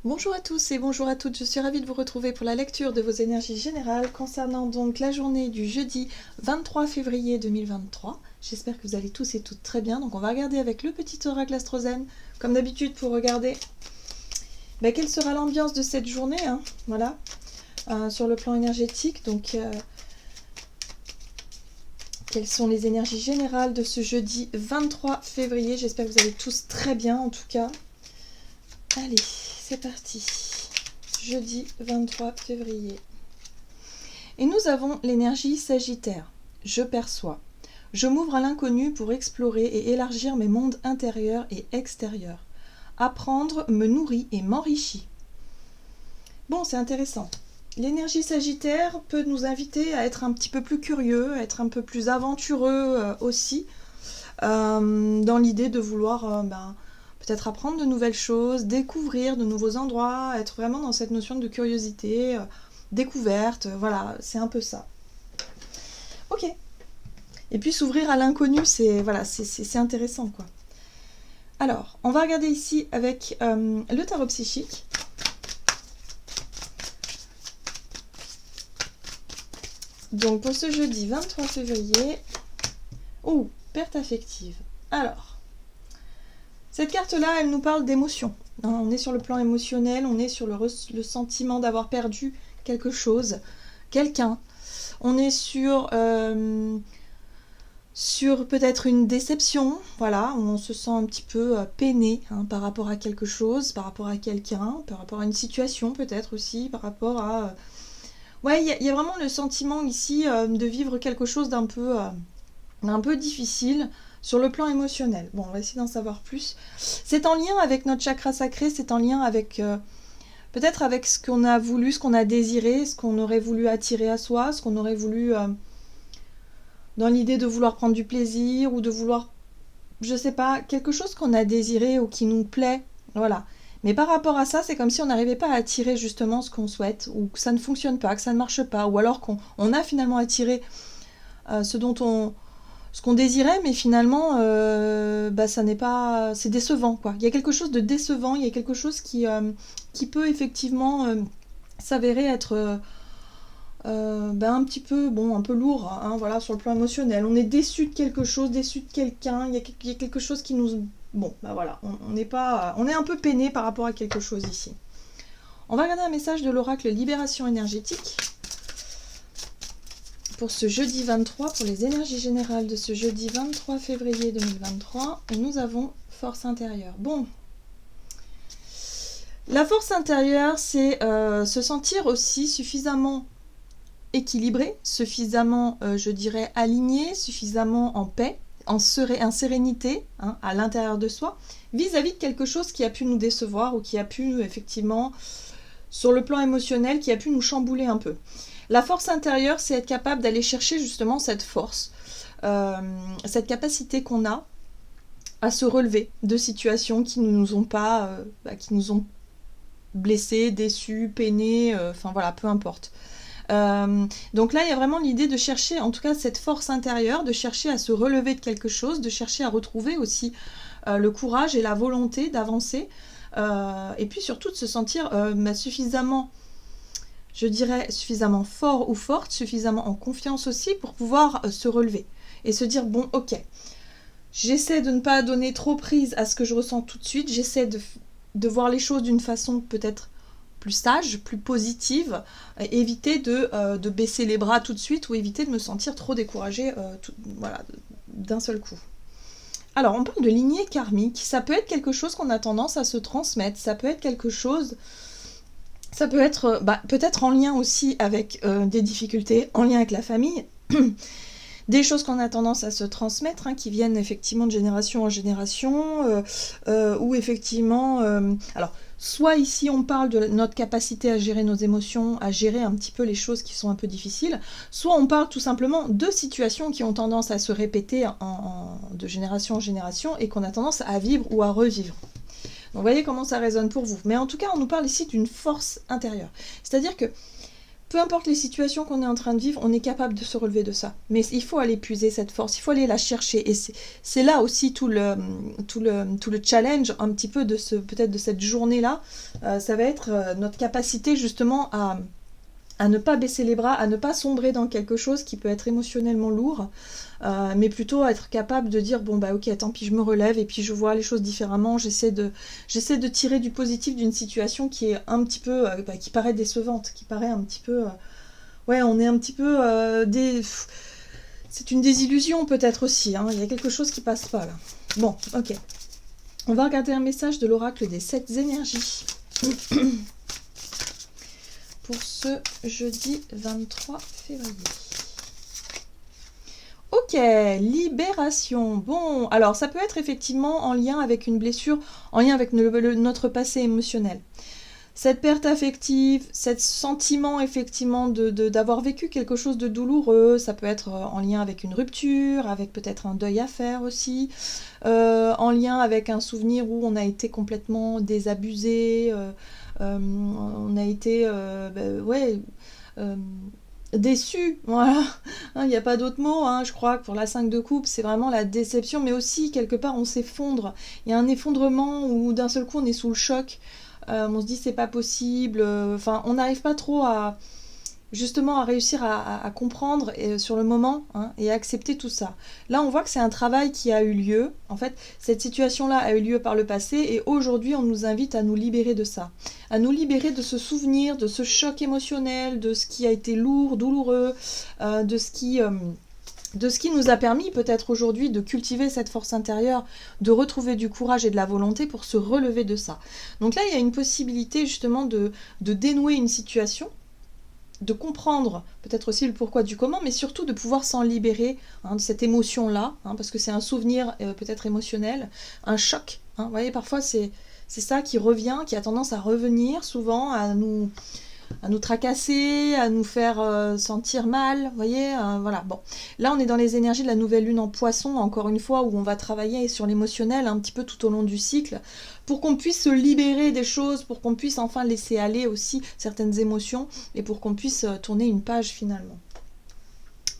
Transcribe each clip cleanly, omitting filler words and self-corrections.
Bonjour à tous et bonjour à toutes, je suis ravie de vous retrouver pour la lecture de vos énergies générales concernant donc la journée du jeudi 23 février 2023. J'espère que vous allez tous et toutes très bien, donc on va regarder avec le petit oracle astrozène, comme d'habitude pour regarder quelle sera l'ambiance de cette journée, voilà, sur le plan énergétique, donc quelles sont les énergies générales de ce jeudi 23 février. J'espère que vous allez tous très bien en tout cas. Allez, c'est parti. Jeudi 23 février. Et nous avons l'énergie Sagittaire. Je perçois. Je m'ouvre à l'inconnu pour explorer et élargir mes mondes intérieurs et extérieurs. Apprendre me nourrit et m'enrichit. Bon, c'est intéressant. L'énergie Sagittaire peut nous inviter à être un petit peu plus curieux, à être un peu plus aventureux aussi, dans l'idée de vouloir peut-être apprendre de nouvelles choses, découvrir de nouveaux endroits, être vraiment dans cette notion de curiosité, découverte, voilà, c'est un peu ça. Ok. Et puis s'ouvrir à l'inconnu, c'est voilà, c'est intéressant quoi. Alors, on va regarder ici avec le tarot psychique. Donc pour ce jeudi 23 février, perte affective. Alors, cette carte-là, elle nous parle d'émotion. On est sur le plan émotionnel, on est sur le sentiment d'avoir perdu quelque chose, quelqu'un. On est sur peut-être une déception, voilà, où on se sent un petit peu peiné par rapport à quelque chose, par rapport à quelqu'un, par rapport à une situation peut-être aussi, par rapport à... Ouais, il y a vraiment le sentiment ici de vivre quelque chose d'un peu difficile sur le plan émotionnel. Bon, on va essayer d'en savoir plus. C'est en lien avec notre chakra sacré, c'est en lien avec peut-être avec ce qu'on a voulu, ce qu'on a désiré, ce qu'on aurait voulu attirer à soi, ce qu'on aurait voulu dans l'idée de vouloir prendre du plaisir ou de vouloir, je sais pas, quelque chose qu'on a désiré ou qui nous plaît, voilà. Mais par rapport à ça, c'est comme si on n'arrivait pas à attirer justement ce qu'on souhaite, ou que ça ne fonctionne pas, que ça ne marche pas, ou alors qu'on a finalement attiré ce qu'on désirait, mais finalement, ça n'est pas, c'est décevant quoi. Il y a quelque chose de décevant, il y a quelque chose qui peut effectivement s'avérer être un petit peu, un peu lourd, voilà, sur le plan émotionnel. On est déçu de quelque chose, déçu de quelqu'un. Il y a quelque chose qui nous, voilà, on n'est pas, on est un peu peiné par rapport à quelque chose ici. On va regarder un message de l'oracle Libération énergétique pour ce jeudi 23, pour les énergies générales de ce jeudi 23 février 2023, et nous avons force intérieure. Bon, la force intérieure, c'est se sentir aussi suffisamment équilibré, suffisamment, je dirais, aligné, suffisamment en paix, en sérénité à l'intérieur de soi, vis-à-vis de quelque chose qui a pu nous décevoir ou qui a pu, effectivement, sur le plan émotionnel, qui a pu nous chambouler un peu. La force intérieure, c'est être capable d'aller chercher justement cette force, cette capacité qu'on a à se relever de situations qui ne nous ont pas, qui nous ont blessés, déçus, peinés, enfin voilà, peu importe. Donc là, il y a vraiment l'idée de chercher, en tout cas, cette force intérieure, de chercher à se relever de quelque chose, de chercher à retrouver aussi le courage et la volonté d'avancer, et puis surtout de se sentir suffisamment, je dirais, suffisamment fort ou forte, suffisamment en confiance aussi pour pouvoir se relever et se dire, bon, ok, j'essaie de ne pas donner trop prise à ce que je ressens tout de suite, j'essaie de voir les choses d'une façon peut-être plus sage, plus positive, éviter de baisser les bras tout de suite ou éviter de me sentir trop découragée voilà, d'un seul coup. Alors, on parle de lignée karmique, ça peut être quelque chose qu'on a tendance à se transmettre, ça peut être quelque chose, ça peut être peut-être en lien aussi avec des difficultés, en lien avec la famille, des choses qu'on a tendance à se transmettre, qui viennent effectivement de génération en génération, ou effectivement... alors, soit ici on parle de notre capacité à gérer nos émotions, à gérer un petit peu les choses qui sont un peu difficiles, soit on parle tout simplement de situations qui ont tendance à se répéter de génération en génération et qu'on a tendance à vivre ou à revivre. Donc vous voyez comment ça résonne pour vous. Mais en tout cas, on nous parle ici d'une force intérieure. C'est-à-dire que peu importe les situations qu'on est en train de vivre, on est capable de se relever de ça. Mais il faut aller puiser cette force, il faut aller la chercher. Et c'est là aussi tout le challenge un petit peu de peut-être de cette journée-là. Ça va être notre capacité justement à ne pas baisser les bras, à ne pas sombrer dans quelque chose qui peut être émotionnellement lourd, mais plutôt à être capable de dire bon bah ok, tant pis, je me relève et puis je vois les choses différemment, j'essaie de tirer du positif d'une situation qui est un petit peu, qui paraît décevante, qui paraît un petit peu, ouais, on est un petit peu c'est une désillusion peut-être aussi, hein. Il y a quelque chose qui passe pas là. Bon, ok. On va regarder un message de l'oracle des 7 énergies. Pour ce jeudi 23 février. Ok, libération. Bon, alors ça peut être effectivement en lien avec une blessure, en lien avec notre passé émotionnel. Cette perte affective, ce sentiment effectivement d'avoir vécu quelque chose de douloureux, ça peut être en lien avec une rupture, avec peut-être un deuil à faire aussi, en lien avec un souvenir où on a été complètement désabusé, on a été déçu, voilà. Il n'y a pas d'autre mot, hein. Je crois que pour la 5 de coupe, c'est vraiment la déception, mais aussi quelque part on s'effondre. Il y a un effondrement où d'un seul coup on est sous le choc, on se dit c'est pas possible, enfin on n'arrive pas trop à justement à réussir à comprendre sur le moment, hein, et à accepter tout ça. Là, on voit que c'est un travail qui a eu lieu. En fait, cette situation-là a eu lieu par le passé et aujourd'hui, on nous invite à nous libérer de ça, à nous libérer de ce souvenir, de ce choc émotionnel, de ce qui a été lourd, douloureux, de ce qui nous a permis peut-être aujourd'hui de cultiver cette force intérieure, de retrouver du courage et de la volonté pour se relever de ça. Donc là, il y a une possibilité justement de dénouer une situation, de comprendre peut-être aussi le pourquoi du comment, mais surtout de pouvoir s'en libérer, hein, de cette émotion-là, hein, parce que c'est un souvenir peut-être émotionnel, un choc. Hein, vous voyez, parfois c'est ça qui revient, qui a tendance à revenir souvent, à nous tracasser, à nous faire sentir mal, vous voyez, voilà. Bon, là on est dans les énergies de la nouvelle lune en poisson, encore une fois, où on va travailler sur l'émotionnel un petit peu tout au long du cycle, pour qu'on puisse se libérer des choses, pour qu'on puisse enfin laisser aller aussi certaines émotions, et pour qu'on puisse tourner une page finalement.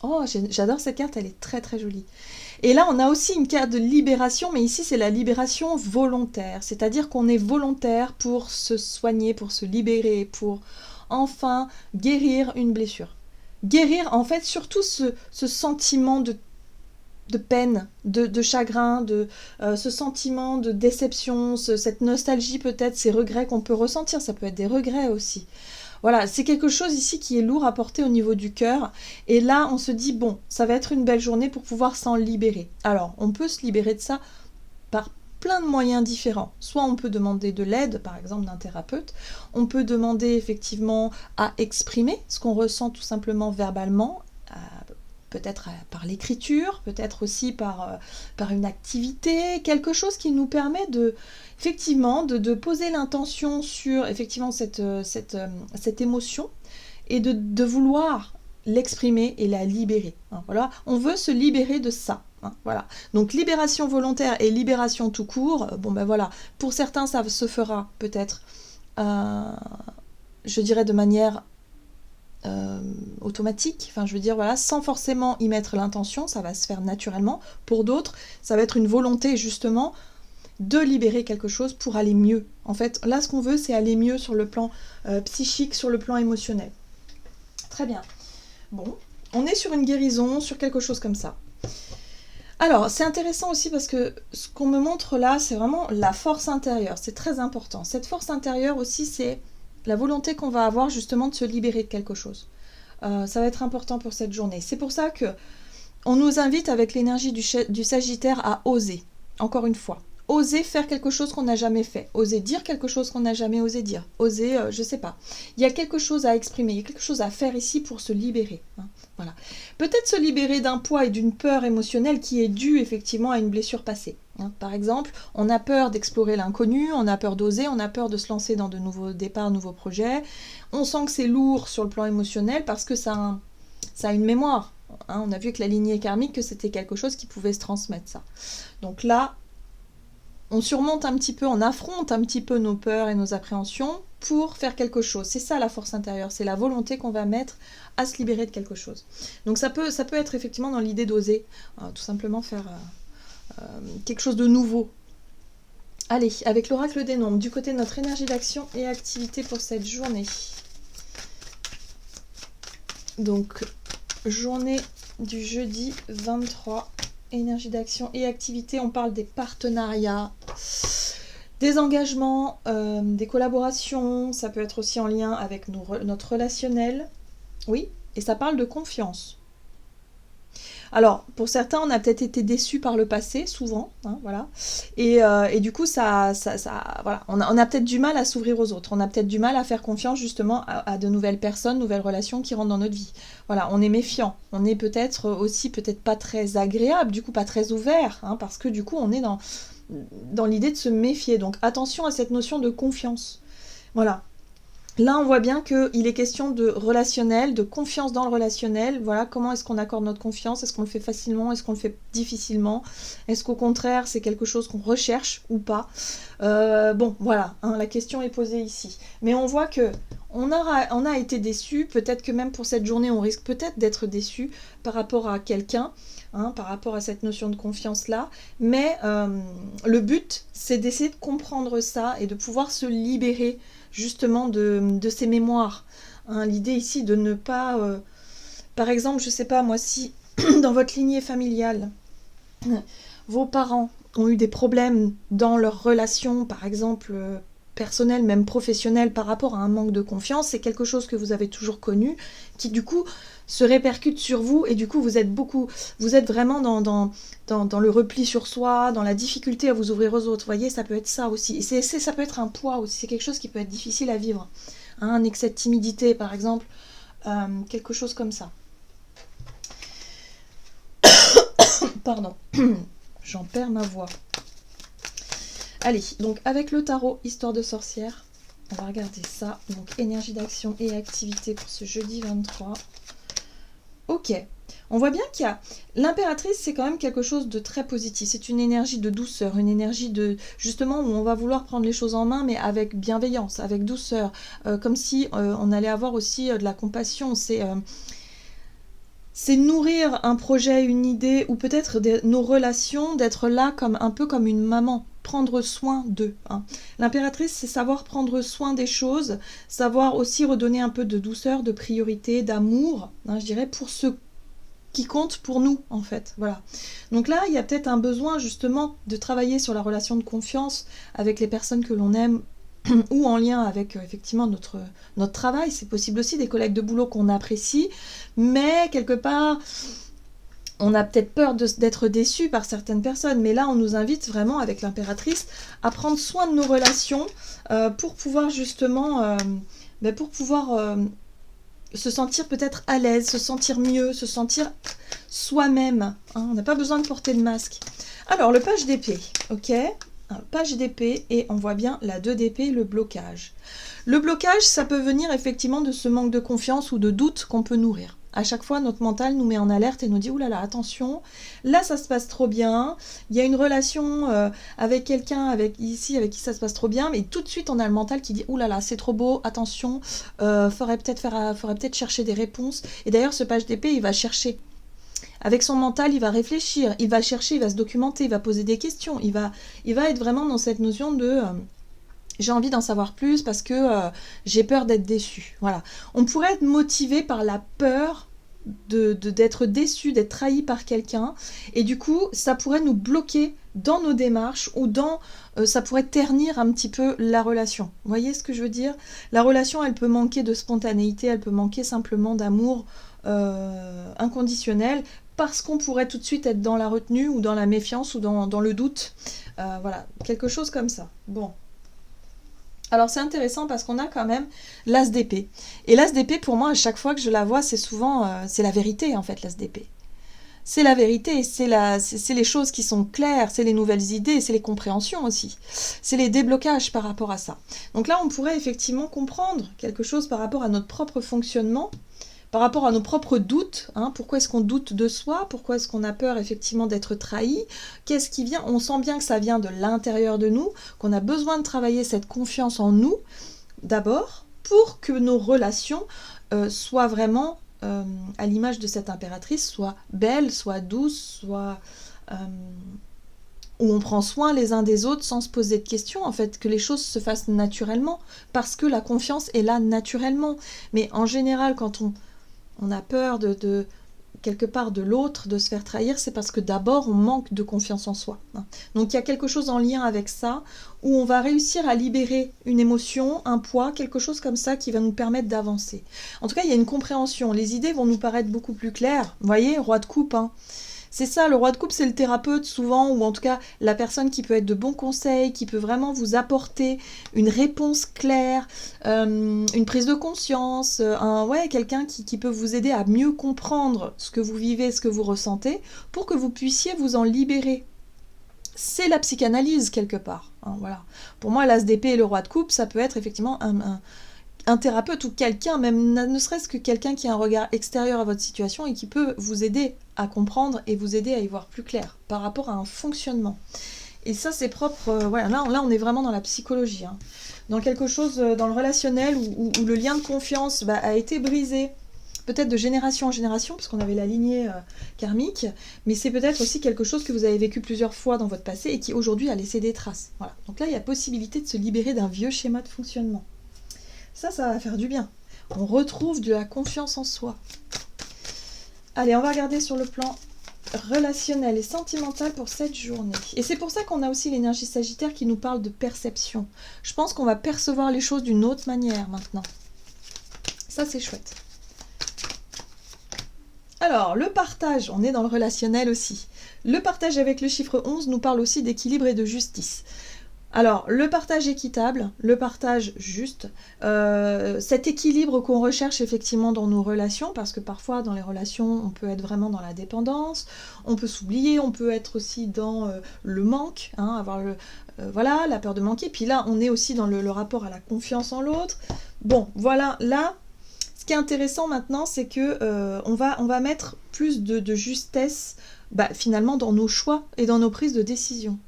Oh, j'adore cette carte, elle est très très jolie. Et là, on a aussi une carte de libération, mais ici, c'est la libération volontaire. C'est-à-dire qu'on est volontaire pour se soigner, pour se libérer, pour enfin guérir une blessure. Guérir, en fait, surtout ce sentiment de peine, de chagrin, ce sentiment de déception, cette nostalgie peut-être, ces regrets qu'on peut ressentir. Ça peut être des regrets aussi. Voilà, c'est quelque chose ici qui est lourd à porter au niveau du cœur. Et là, on se dit, bon, ça va être une belle journée pour pouvoir s'en libérer. Alors, on peut se libérer de ça par plein de moyens différents. Soit on peut demander de l'aide, par exemple d'un thérapeute. On peut demander effectivement à exprimer ce qu'on ressent tout simplement verbalement, peut-être par l'écriture, peut-être aussi par une activité, quelque chose qui nous permet effectivement de poser l'intention sur effectivement cette émotion et de vouloir l'exprimer et la libérer. Hein, voilà. On veut se libérer de ça. Hein, voilà. Donc libération volontaire et libération tout court, bon ben voilà, pour certains ça se fera peut-être, je dirais de manière automatique, enfin je veux dire voilà, sans forcément y mettre l'intention, ça va se faire naturellement. Pour d'autres, ça va être une volonté justement de libérer quelque chose pour aller mieux. En fait, là ce qu'on veut, c'est aller mieux sur le plan psychique, sur le plan émotionnel. Très bien. Bon, on est sur une guérison, sur quelque chose comme ça. Alors, c'est intéressant aussi parce que ce qu'on me montre là, c'est vraiment la force intérieure. C'est très important. Cette force intérieure aussi, c'est la volonté qu'on va avoir justement de se libérer de quelque chose. Ça va être important pour cette journée. C'est pour ça que on nous invite avec l'énergie du Sagittaire à oser. Encore une fois, oser faire quelque chose qu'on n'a jamais fait, oser dire quelque chose qu'on n'a jamais osé dire, oser, je sais pas. Il y a quelque chose à exprimer, il y a quelque chose à faire ici pour se libérer. Hein, voilà. Peut-être se libérer d'un poids et d'une peur émotionnelle qui est due effectivement à une blessure passée. Hein. Par exemple, on a peur d'explorer l'inconnu, on a peur d'oser, on a peur de se lancer dans de nouveaux départs, nouveaux projets. On sent que c'est lourd sur le plan émotionnel parce que ça a une mémoire. Hein, on a vu que la lignée karmique, que c'était quelque chose qui pouvait se transmettre, ça. Donc là, on surmonte un petit peu, on affronte un petit peu nos peurs et nos appréhensions pour faire quelque chose. C'est ça la force intérieure, c'est la volonté qu'on va mettre à se libérer de quelque chose. Donc ça peut être effectivement dans l'idée d'oser, tout simplement faire quelque chose de nouveau. Allez, avec l'oracle des nombres, du côté de notre énergie d'action et activité pour cette journée. Donc, journée du jeudi 23, énergie d'action et activité, on parle des partenariats, des engagements, des collaborations, ça peut être aussi en lien avec notre relationnel, oui, et ça parle de confiance. Alors, pour certains, on a peut-être été déçus par le passé, souvent, hein, voilà. Et du coup, voilà, on a peut-être du mal à s'ouvrir aux autres. On a peut-être du mal à faire confiance, justement, à de nouvelles personnes, nouvelles relations qui rentrent dans notre vie. Voilà, on est méfiant. On est peut-être aussi, peut-être pas très agréable, du coup, pas très ouvert, hein, parce que du coup, on est dans l'idée de se méfier. Donc, attention à cette notion de confiance. Voilà. Là, on voit bien qu'il est question de relationnel, de confiance dans le relationnel. Voilà, comment est-ce qu'on accorde notre confiance? Est-ce qu'on le fait facilement? Est-ce qu'on le fait difficilement? Est-ce qu'au contraire, c'est quelque chose qu'on recherche ou pas? Bon, voilà, hein, la question est posée ici. Mais on voit que on a été déçus. Peut-être que même pour cette journée, on risque peut-être d'être déçus par rapport à quelqu'un, hein, par rapport à cette notion de confiance-là. Mais le but, c'est d'essayer de comprendre ça et de pouvoir se libérer justement de ces mémoires. Hein, l'idée ici de ne pas... par exemple, je sais pas moi, si dans votre lignée familiale, vos parents ont eu des problèmes dans leur relation, par exemple personnelle, même professionnelle, par rapport à un manque de confiance, c'est quelque chose que vous avez toujours connu, qui du coup se répercute sur vous, et du coup vous êtes vraiment dans le repli sur soi, dans la difficulté à vous ouvrir aux autres. Vous voyez, ça peut être ça aussi. Et ça peut être un poids aussi, c'est quelque chose qui peut être difficile à vivre. Hein, un excès de timidité, par exemple, quelque chose comme ça. Pardon, j'en perds ma voix. Allez, donc avec le tarot Histoire de sorcière, on va regarder ça. Donc énergie d'action et activité pour ce jeudi 23. Ok, on voit bien qu'il y a... L'impératrice, c'est quand même quelque chose de très positif. C'est une énergie de douceur, une énergie de... Justement, où on va vouloir prendre les choses en main, mais avec bienveillance, avec douceur. Comme si on allait avoir aussi de la compassion. C'est nourrir un projet, une idée, ou peut-être nos relations, d'être là un peu comme une maman, prendre soin d'eux. Hein. L'impératrice, c'est savoir prendre soin des choses, savoir aussi redonner un peu de douceur, de priorité, d'amour, hein, je dirais, pour ce qui compte pour nous, en fait. Voilà. Donc là, il y a peut-être un besoin, justement, de travailler sur la relation de confiance avec les personnes que l'on aime, ou en lien avec effectivement notre travail. C'est possible aussi des collègues de boulot qu'on apprécie, mais quelque part on a peut-être peur d'être déçu par certaines personnes, mais là on nous invite vraiment avec l'impératrice à prendre soin de nos relations pour pouvoir justement se sentir peut-être à l'aise, se sentir mieux, se sentir soi-même, hein. On n'a pas besoin de porter de masque. Alors le page d'épée, ok, page d'épée, et on voit bien la 2 d'épée, le blocage. Le blocage, ça peut venir effectivement de ce manque de confiance ou de doute qu'on peut nourrir. À chaque fois, notre mental nous met en alerte et nous dit « Ouh là là, attention, là ça se passe trop bien, il y a une relation avec quelqu'un avec qui ça se passe trop bien, mais tout de suite on a le mental qui dit « Ouh là là, c'est trop beau, attention, faudrait peut-être chercher des réponses. » Et d'ailleurs, ce page d'épée, il va chercher. Avec son mental, il va réfléchir, il va chercher, il va se documenter, il va poser des questions, il va être vraiment dans cette notion de j'ai envie d'en savoir plus parce que j'ai peur d'être déçu. Voilà. On pourrait être motivé par la peur d'être déçu, d'être trahi par quelqu'un, et du coup, ça pourrait nous bloquer dans nos démarches ou ça pourrait ternir un petit peu la relation. Vous voyez ce que je veux dire? La relation, elle peut manquer de spontanéité, elle peut manquer simplement d'amour inconditionnel, parce qu'on pourrait tout de suite être dans la retenue ou dans la méfiance ou dans le doute. Voilà, quelque chose comme ça. Bon. Alors c'est intéressant parce qu'on a quand même l'as d'épée. Et l'as d'épée, pour moi, à chaque fois que je la vois, c'est souvent... c'est la vérité, en fait, l'as d'épée. C'est la vérité, c'est les choses qui sont claires, c'est les nouvelles idées, c'est les compréhensions aussi. C'est les déblocages par rapport à ça. Donc là, on pourrait effectivement comprendre quelque chose par rapport à notre propre fonctionnement par rapport à nos propres doutes, hein, pourquoi est-ce qu'on doute de soi, pourquoi est-ce qu'on a peur effectivement d'être trahi, qu'est-ce qui vient, on sent bien que ça vient de l'intérieur de nous, qu'on a besoin de travailler cette confiance en nous, d'abord, pour que nos relations soient vraiment, à l'image de cette impératrice, soient belles, soient douces, soient... où on prend soin les uns des autres sans se poser de questions, en fait, que les choses se fassent naturellement, parce que la confiance est là naturellement. Mais en général, quand on a peur de quelque part de l'autre, de se faire trahir, c'est parce que d'abord on manque de confiance en soi. Donc il y a quelque chose en lien avec ça, où on va réussir à libérer une émotion, un poids, quelque chose comme ça qui va nous permettre d'avancer. En tout cas, il y a une compréhension, les idées vont nous paraître beaucoup plus claires. Vous voyez, roi de coupe, hein. C'est ça, le roi de coupe, c'est le thérapeute souvent, ou en tout cas la personne qui peut être de bons conseils, qui peut vraiment vous apporter une réponse claire, une prise de conscience, quelqu'un qui peut vous aider à mieux comprendre ce que vous vivez, ce que vous ressentez, pour que vous puissiez vous en libérer. C'est la psychanalyse quelque part. Hein, voilà. Pour moi, l'ASDP et le roi de coupe, ça peut être effectivement un thérapeute ou quelqu'un, même ne serait-ce que quelqu'un qui a un regard extérieur à votre situation et qui peut vous aider à comprendre et vous aider à y voir plus clair par rapport à un fonctionnement. Et ça, c'est propre... là, on est vraiment dans la psychologie. Hein. Dans quelque chose, dans le relationnel, où le lien de confiance a été brisé, peut-être de génération en génération, parce qu'on avait la lignée karmique, mais c'est peut-être aussi quelque chose que vous avez vécu plusieurs fois dans votre passé et qui aujourd'hui a laissé des traces. Voilà. Donc là, il y a possibilité de se libérer d'un vieux schéma de fonctionnement. Ça va faire du bien. On retrouve de la confiance en soi. Allez, on va regarder sur le plan relationnel et sentimental pour cette journée. Et c'est pour ça qu'on a aussi l'énergie sagittaire qui nous parle de perception. Je pense qu'on va percevoir les choses d'une autre manière maintenant. Ça, c'est chouette. Alors, le partage, on est dans le relationnel aussi. Le partage avec le chiffre 11 nous parle aussi d'équilibre et de justice. Alors, le partage équitable, le partage juste, cet équilibre qu'on recherche effectivement dans nos relations, parce que parfois dans les relations, on peut être vraiment dans la dépendance, on peut s'oublier, on peut être aussi dans le manque, hein, avoir la peur de manquer, puis là, on est aussi dans le rapport à la confiance en l'autre. Bon, voilà, là, ce qui est intéressant maintenant, c'est que on va mettre plus de justesse, finalement, dans nos choix et dans nos prises de décision.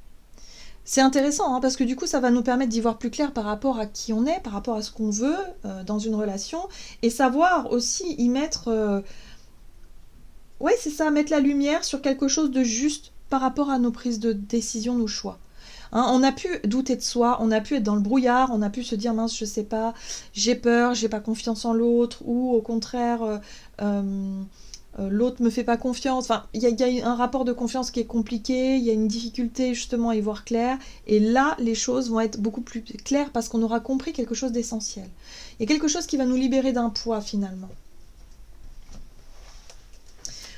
C'est intéressant, hein, parce que du coup, ça va nous permettre d'y voir plus clair par rapport à qui on est, par rapport à ce qu'on veut dans une relation, et savoir aussi y mettre... c'est ça, mettre la lumière sur quelque chose de juste par rapport à nos prises de décision, nos choix. Hein, on a pu douter de soi, on a pu être dans le brouillard, on a pu se dire, mince, je sais pas, j'ai peur, j'ai pas confiance en l'autre, ou au contraire... l'autre me fait pas confiance, enfin il y a un rapport de confiance qui est compliqué, il y a une difficulté justement à y voir clair, et là les choses vont être beaucoup plus claires parce qu'on aura compris quelque chose d'essentiel. Il y a quelque chose qui va nous libérer d'un poids finalement.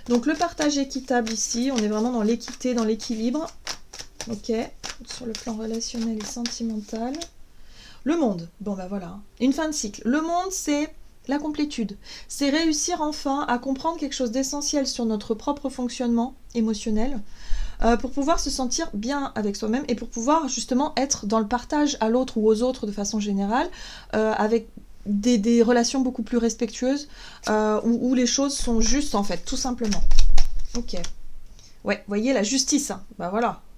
Donc le partage équitable ici, on est vraiment dans l'équité, dans l'équilibre. Ok, sur le plan relationnel et sentimental. Le monde, voilà, une fin de cycle. Le monde, c'est la complétude. C'est réussir enfin à comprendre quelque chose d'essentiel sur notre propre fonctionnement émotionnel pour pouvoir se sentir bien avec soi-même et pour pouvoir justement être dans le partage à l'autre ou aux autres de façon générale avec des relations beaucoup plus respectueuses où les choses sont justes en fait, tout simplement. Ok. Ouais, vous voyez la justice, hein.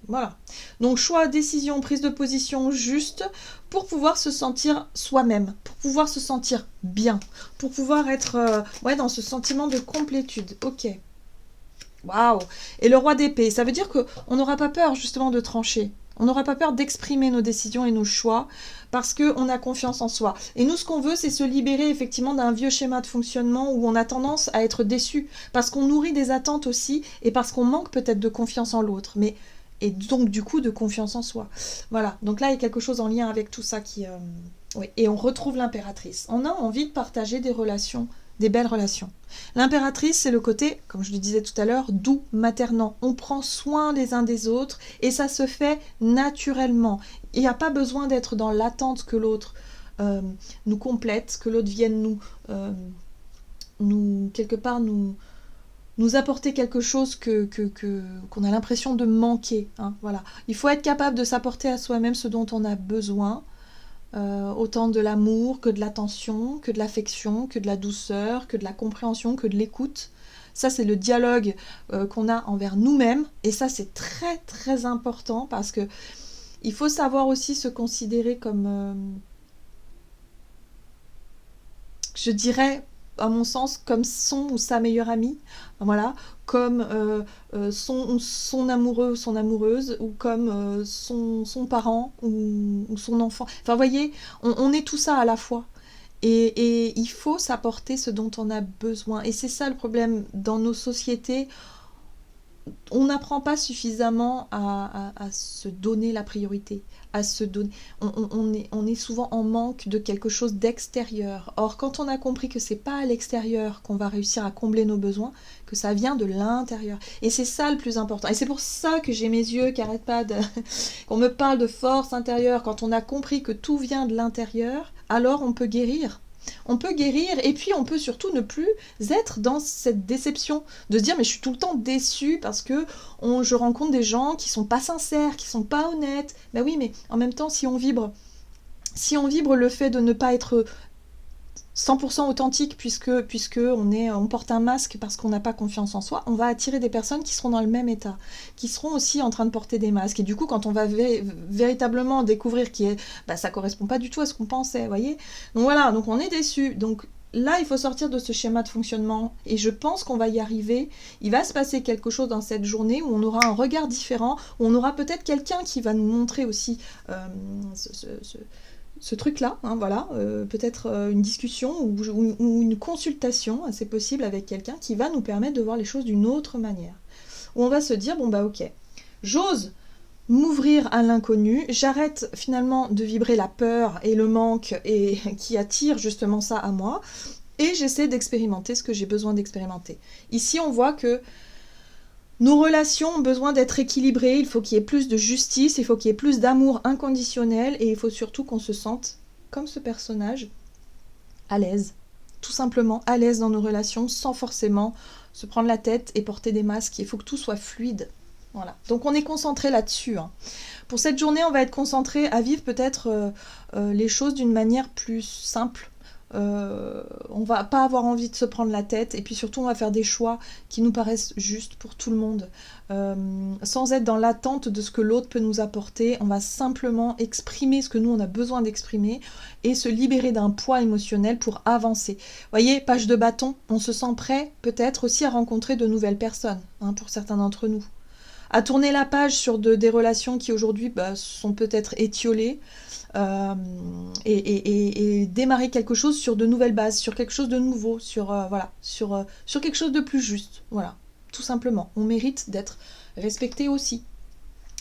Voilà. Donc choix, décision, prise de position juste pour pouvoir se sentir soi-même, pour pouvoir se sentir bien, pour pouvoir être dans ce sentiment de complétude. Ok. Waouh. Et le roi d'épée, ça veut dire qu'on n'aura pas peur justement de trancher. On n'aura pas peur d'exprimer nos décisions et nos choix parce qu'on a confiance en soi. Et nous, ce qu'on veut, c'est se libérer effectivement d'un vieux schéma de fonctionnement où on a tendance à être déçu parce qu'on nourrit des attentes aussi et parce qu'on manque peut-être de confiance en l'autre. Et donc, du coup, de confiance en soi. Voilà. Donc là, il y a quelque chose en lien avec tout ça qui... Oui. Et on retrouve l'impératrice. On a envie de partager des relations, des belles relations. L'impératrice, c'est le côté, comme je le disais tout à l'heure, doux, maternant. On prend soin les uns des autres et ça se fait naturellement. Il n'y a pas besoin d'être dans l'attente que l'autre nous complète, que l'autre vienne quelque part nous apporter quelque chose qu'on a l'impression de manquer. Hein, voilà. Il faut être capable de s'apporter à soi-même ce dont on a besoin. autant de l'amour que de l'attention, que de l'affection, que de la douceur, que de la compréhension, que de l'écoute. Ça, c'est le dialogue qu'on a envers nous-mêmes. Et ça, c'est très, très important parce que il faut savoir aussi se considérer comme, je dirais, à mon sens, comme son ou sa meilleure amie. Voilà. Comme son amoureux ou son amoureuse, ou comme son parent ou son enfant. Enfin, vous voyez, on est tout ça à la fois. Et il faut s'apporter ce dont on a besoin. Et c'est ça le problème dans nos sociétés. On n'apprend pas suffisamment à se donner la priorité, à se donner. On est souvent en manque de quelque chose d'extérieur. Or, quand on a compris que c'est pas à l'extérieur qu'on va réussir à combler nos besoins, que ça vient de l'intérieur. Et c'est ça le plus important. Et c'est pour ça que j'ai mes yeux qui n'arrêtent pas qu'on me parle de force intérieure. Quand on a compris que tout vient de l'intérieur, alors on peut guérir. On peut guérir et puis on peut surtout ne plus être dans cette déception, de se dire mais je suis tout le temps déçue parce que je rencontre des gens qui sont pas sincères, qui sont pas honnêtes. Ben oui, mais en même temps si on vibre le fait de ne pas être 100% authentique puisque on porte un masque parce qu'on n'a pas confiance en soi, on va attirer des personnes qui seront dans le même état, qui seront aussi en train de porter des masques. Et du coup, quand on va véritablement découvrir ça correspond pas du tout à ce qu'on pensait, vous voyez. Donc voilà, donc on est déçu. Donc là, il faut sortir de ce schéma de fonctionnement et je pense qu'on va y arriver. Il va se passer quelque chose dans cette journée où on aura un regard différent, où on aura peut-être quelqu'un qui va nous montrer aussi ce truc-là, hein, voilà, peut-être une discussion ou une consultation, c'est possible, avec quelqu'un qui va nous permettre de voir les choses d'une autre manière. Où on va se dire, bon bah ok, j'ose m'ouvrir à l'inconnu, j'arrête finalement de vibrer la peur et le manque et qui attire justement ça à moi, et j'essaie d'expérimenter ce que j'ai besoin d'expérimenter. Ici on voit que nos relations ont besoin d'être équilibrées, il faut qu'il y ait plus de justice, il faut qu'il y ait plus d'amour inconditionnel et il faut surtout qu'on se sente, comme ce personnage, à l'aise. Tout simplement à l'aise dans nos relations sans forcément se prendre la tête et porter des masques. Il faut que tout soit fluide. Voilà. Donc on est concentré là-dessus. Hein. Pour cette journée, on va être concentré à vivre peut-être les choses d'une manière plus simple. On va pas avoir envie de se prendre la tête et puis surtout on va faire des choix qui nous paraissent justes pour tout le monde sans être dans l'attente de ce que l'autre peut nous apporter. On va simplement exprimer ce que nous on a besoin d'exprimer et se libérer d'un poids émotionnel pour avancer. Voyez, page de bâton, on se sent prêt peut-être aussi à rencontrer de nouvelles personnes, hein, pour certains d'entre nous, à tourner la page sur des relations qui aujourd'hui sont peut-être étiolées, et démarrer quelque chose sur de nouvelles bases, sur quelque chose de nouveau, sur quelque chose de plus juste. Voilà, tout simplement. On mérite d'être respecté aussi.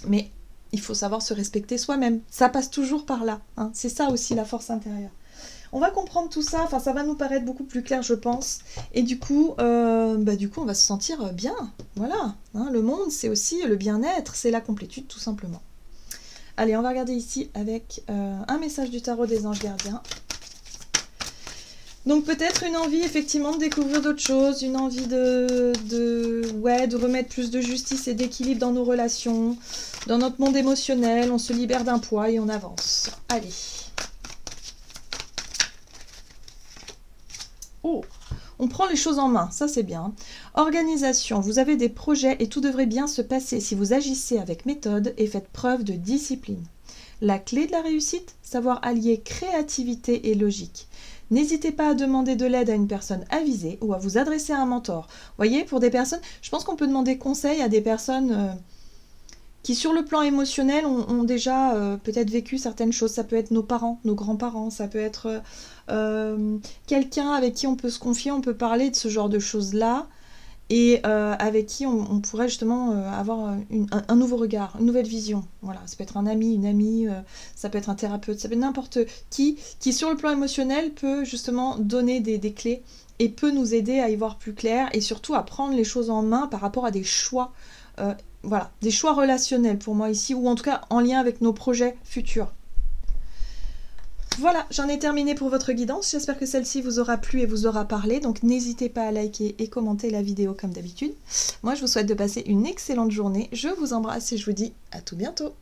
Mais il faut savoir se respecter soi-même. Ça passe toujours par là. Hein. C'est ça aussi la force intérieure. On va comprendre tout ça, ça va nous paraître beaucoup plus clair, je pense. Et du coup, on va se sentir bien. Voilà. Hein, le monde, c'est aussi le bien-être, c'est la complétude, tout simplement. Allez, on va regarder ici avec un message du tarot des anges gardiens. Donc peut-être une envie effectivement de découvrir d'autres choses, une envie de remettre plus de justice et d'équilibre dans nos relations, dans notre monde émotionnel. On se libère d'un poids et on avance. Allez. Oh, on prend les choses en main, ça c'est bien. Organisation, vous avez des projets et tout devrait bien se passer si vous agissez avec méthode et faites preuve de discipline. La clé de la réussite, savoir allier créativité et logique. N'hésitez pas à demander de l'aide à une personne avisée ou à vous adresser à un mentor. Vous voyez, pour des personnes, je pense qu'on peut demander conseil à des personnes qui sur le plan émotionnel ont déjà peut-être vécu certaines choses. Ça peut être nos parents, nos grands-parents, ça peut être quelqu'un avec qui on peut se confier, on peut parler de ce genre de choses-là, et avec qui on pourrait justement avoir un nouveau regard, une nouvelle vision. Voilà, ça peut être un ami, une amie, ça peut être un thérapeute, ça peut être n'importe qui sur le plan émotionnel peut justement donner des clés et peut nous aider à y voir plus clair et surtout à prendre les choses en main par rapport à des choix, des choix relationnels pour moi ici, ou en tout cas en lien avec nos projets futurs. Voilà, j'en ai terminé pour votre guidance. J'espère que celle-ci vous aura plu et vous aura parlé. Donc n'hésitez pas à liker et commenter la vidéo comme d'habitude. Moi, je vous souhaite de passer une excellente journée. Je vous embrasse et je vous dis à tout bientôt.